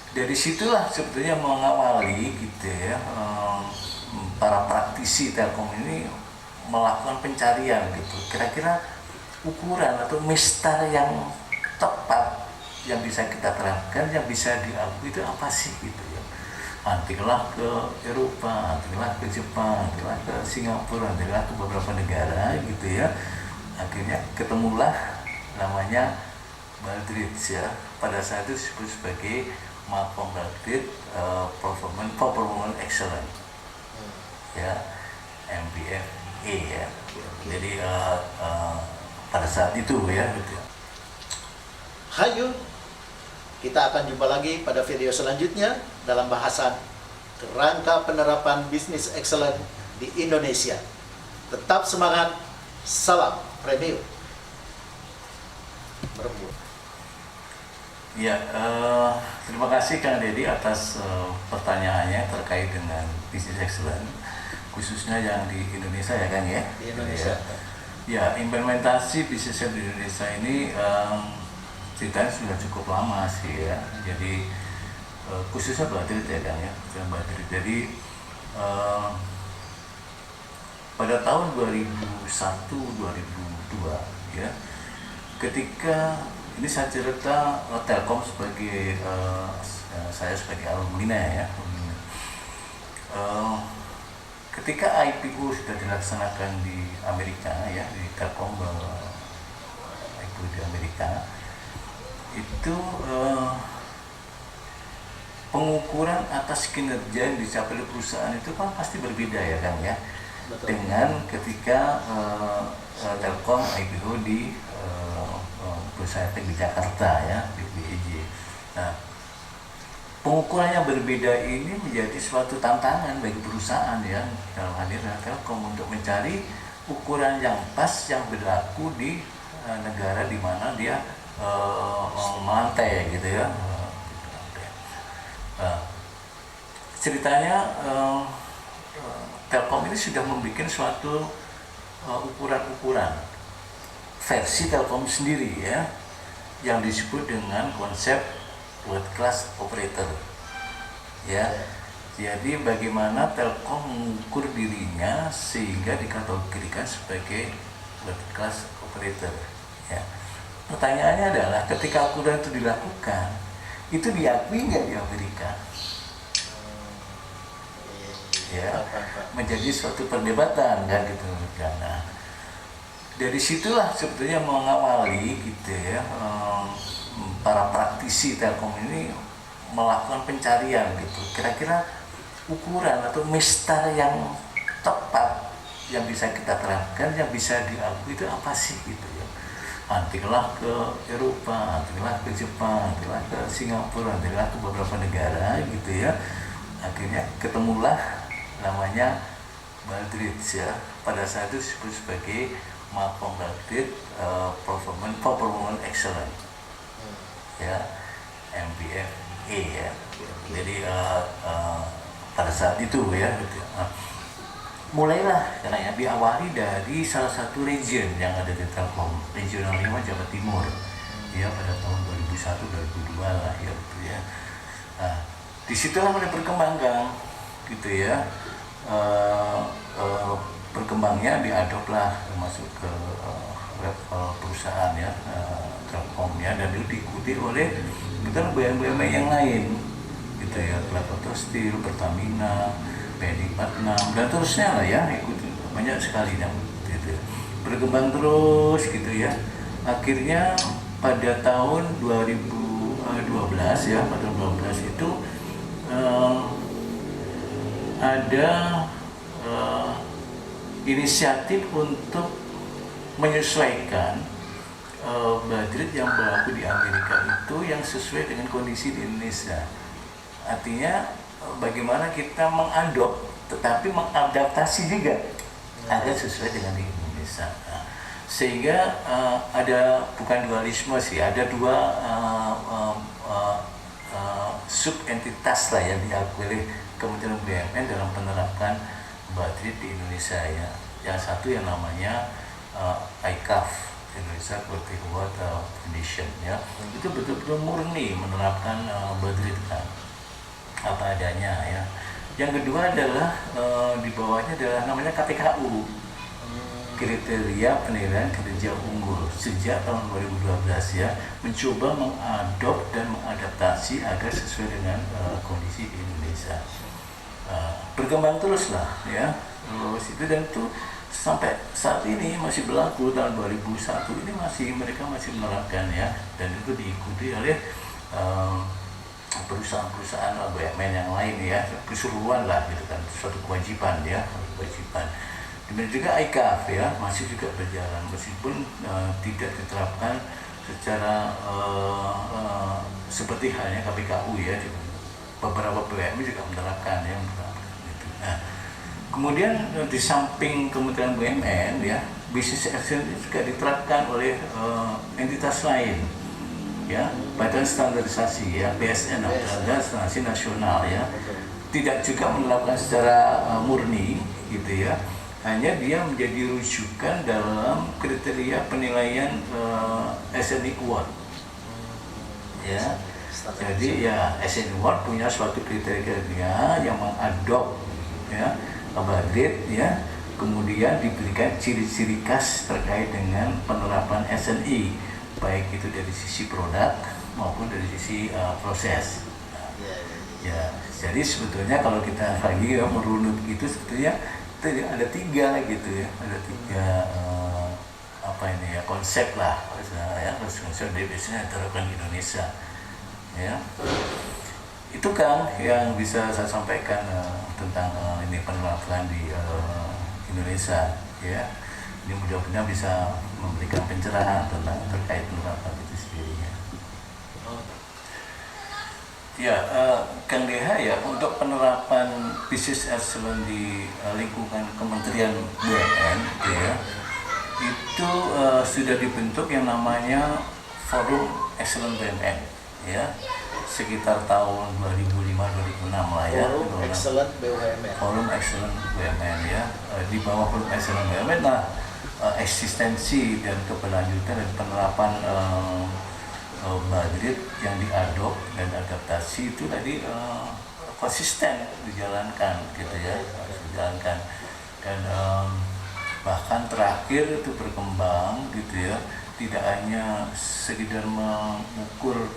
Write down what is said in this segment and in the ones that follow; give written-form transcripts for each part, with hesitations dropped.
Dari situlah sebetulnya mengawali gitu ya, para praktisi Telkom ini melakukan pencarian gitu. Kira-kira ukuran atau mistar yang tepat yang bisa kita terapkan, yang bisa diakui itu apa sih gitu ya. Nantilah ke Eropa, nantilah ke Jepang, nantilah ke Singapura, nantilah ke beberapa negara gitu ya. Akhirnya ketemulah namanya Baldrige ya. Pada saat itu disebut sebagai Malcolm Baldrige Performance Excellence ya, MBFE ya. Jadi pada saat itu ya gitu. Hayu, kita akan jumpa lagi pada video selanjutnya dalam bahasan kerangka penerapan bisnis excellent di Indonesia. Tetap semangat, salam premium. Berembun. Ya, terima kasih Kang Deddy atas pertanyaannya terkait dengan bisnis excellent, khususnya yang di Indonesia ya Kang ya. Di Indonesia. Ya, implementasi bisnis di Indonesia ini ceritanya sudah cukup lama sih ya. Jadi khususnya Baldrige ya Kang ya, Jadi pada tahun 2001-2002 ya, ketika ini saya cerita Telkom sebagai saya sebagai alumni ya. Ketika IPO sudah dilaksanakan di Amerika ya, di Telkom IPO di Amerika, itu pengukuran atas kinerja yang dicapai oleh perusahaan itu kan pasti berbeda ya Kang ya. Betul. Dengan ketika Telkom IPO di perusahaan di Jakarta ya, di BEJ. Nah, pengukuran yang berbeda ini menjadi suatu tantangan bagi perusahaan ya, dalam hal ini Telkom, untuk mencari ukuran yang pas yang berlaku di negara di mana dia melantai gitu ya. Ceritanya Telkom ini sudah membuat suatu ukuran-ukuran versi Telkom sendiri ya, yang disebut dengan konsep world class operator ya. Jadi bagaimana Telkom mengukur dirinya sehingga dikategorikan sebagai world class operator ya. Pertanyaannya adalah ketika ukuran itu dilakukan, itu diakui nggak di Amerika? Ya, menjadi suatu perdebatan kan gitu. Nah, dari situlah sebetulnya mengawali gitu ya, para praktisi Telkom ini melakukan pencarian gitu. Kira-kira ukuran atau mistar yang tepat yang bisa kita terapkan, yang bisa diakui itu apa sih gitu ya. Nantilah ke Eropa, nantilah ke Jepang, nantilah ke Singapura, nantilah ke beberapa negara gitu ya. Akhirnya ketemulah namanya Baldrige ya. Pada saat itu disebut sebagai Malcolm Baldrige Performance Excellence ya, MBFE ya. Jadi pada saat itu ya gitu. Mulailah karena ya diawali dari salah satu region yang ada di Telkom, regional 5 Jawa Timur ya, pada tahun 2001-2002 lah ya gitu ya. Nah, disitulah mulai berkembang gitu ya. Berkembangnya diadoplah masuk ke level perusahaan ya, Telkom ya, dan itu diikuti oleh BUMN yang lain gitu ya, Klato Steel, Pertamina, PNI 46 dan terusnya lah ya, ikuti banyak sekali yang gitu. Berkembang terus gitu ya. Akhirnya pada tahun 2012 ya, pada 2012 itu ada inisiatif untuk menyesuaikan Baldrige yang berlaku di Amerika itu yang sesuai dengan kondisi di Indonesia. Artinya bagaimana kita mengadop tetapi mengadaptasi juga agar sesuai dengan di Indonesia. Nah, sehingga ada bukan dualisme sih, ada dua subentitas lah yang diakui oleh Kementerian BUMN dalam penerapan Baldrige di Indonesia ya. Yang satu yang namanya ICAF, Indonesia Quality Award definition ya. Itu betul-betul murni menerapkan Badrit kan, apa adanya ya. Yang kedua adalah di bawahnya adalah namanya KPKU, kriteria penilaian kinerja unggul, sejak tahun 2012 ya, mencoba mengadop dan mengadaptasi agar sesuai dengan kondisi di Indonesia. Berkembang terus lah ya, terus itu, dan itu sampai saat ini masih berlaku. Tahun 2001 ini mereka masih menerapkan ya, dan itu diikuti oleh perusahaan-perusahaan BUMN yang lain ya, keseluruhan lah gitu kan, suatu kewajiban ya, kewajiban. Demikian juga ICAF ya, masih juga berjalan meskipun tidak diterapkan secara seperti halnya KPKU ya. Beberapa BUMN juga menerapkan ya, gitu. Nah, kemudian di samping Kementerian BUMN ya, Business Excellence juga diterapkan oleh entitas lain ya, Badan Standarisasi ya, BSN, Badan Standarisasi Nasional ya, tidak juga menerapkan secara murni gitu ya, hanya dia menjadi rujukan dalam kriteria penilaian SNI Award ya. Jadi ya, SNI Award punya suatu kriteria yang mengadop ya Badrit ya, kemudian diberikan ciri-ciri khas terkait dengan penerapan SNI, baik itu dari sisi produk maupun dari sisi proses. Ya, jadi sebetulnya kalau kita lagi merunut itu sebetulnya ada tiga gitu ya, ada tiga konsep lah ya, konsep dari biasanya diterapkan di Indonesia ya. Itu kan yang bisa saya sampaikan tentang ini penerapan di Indonesia ya. Ini mudah-mudahan bisa memberikan pencerahan tentang terkait penerapan itu sendiri ya. Ya, Kang DH ya, untuk penerapan Business Excellence di lingkungan Kementerian BUMN ya, itu sudah dibentuk yang namanya Forum Excellence BUMN ya, sekitar tahun 2005-2006 lah ya. Forum Excellence BUMN. Forum Excellence BUMN ya, di bawah Forum Excellence BUMN lah eksistensi dan keberlanjutan dan penerapan Badrit yang diadop dan adaptasi itu tadi konsisten dijalankan gitu ya, dijalankan, dan bahkan terakhir itu berkembang gitu ya, tidak hanya sekedar mengukur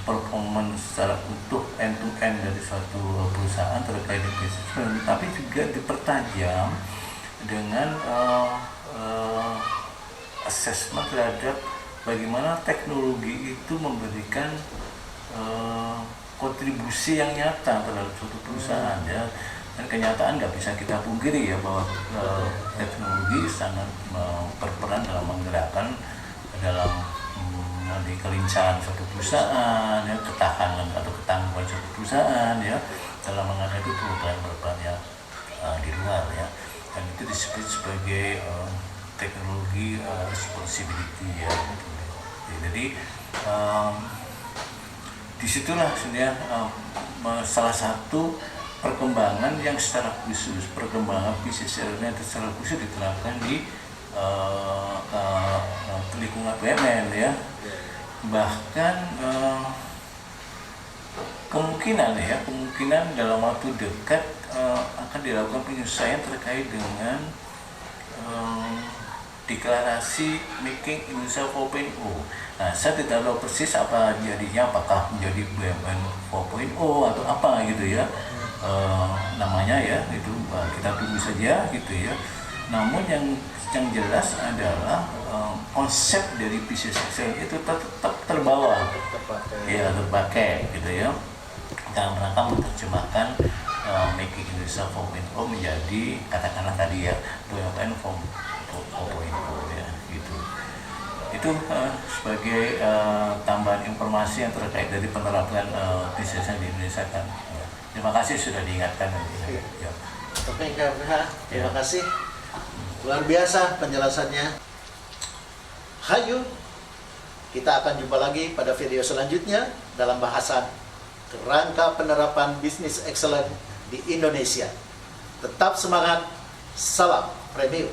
performance secara utuh end to end dari suatu perusahaan terkait dengan bisnis, tapi juga dipertajam dengan assessment terhadap bagaimana teknologi itu memberikan kontribusi yang nyata terhadap suatu perusahaan ya. Dan kenyataan nggak bisa kita pungkiri ya, bahwa teknologi sangat berperan dalam menggerakkan dalam di kelincahan suatu perusahaan ya, ketahanan atau ketangguhan suatu perusahaan ya, dalam menghadapi perubahan yang di luar ya. Dan itu disebut sebagai teknologi responsibility ya. Jadi disitulah sebenarnya salah satu perkembangan yang secara khusus, perkembangan bisnis secara khusus diterapkan di lingkungan BUMN ya. Bahkan kemungkinan dalam waktu dekat akan dilakukan penyesuaian terkait dengan deklarasi Making Indonesia 4.0. Nah, saya tidak tahu persis apa jadinya, apakah menjadi BUMN 4.0 atau apa gitu ya namanya ya, itu kita tunggu saja gitu ya. Namun yang jelas adalah konsep dari Business Excellence itu tetap terbawa, ya terpakai gitu ya, dalam rangka menerjemahkan Making Indonesia 4.0 menjadi katakanlah tadi ya BUMN 4.0 ya gitu. Itu sebagai tambahan informasi yang terkait dari penerapan bisnis di Indonesia kan. Terima kasih sudah diingatkan. Ya. Oke, terima kasih. Luar biasa penjelasannya. Hayu, kita akan jumpa lagi pada video selanjutnya dalam bahasan kerangka penerapan bisnis excellent di Indonesia. Tetap semangat, salam premium.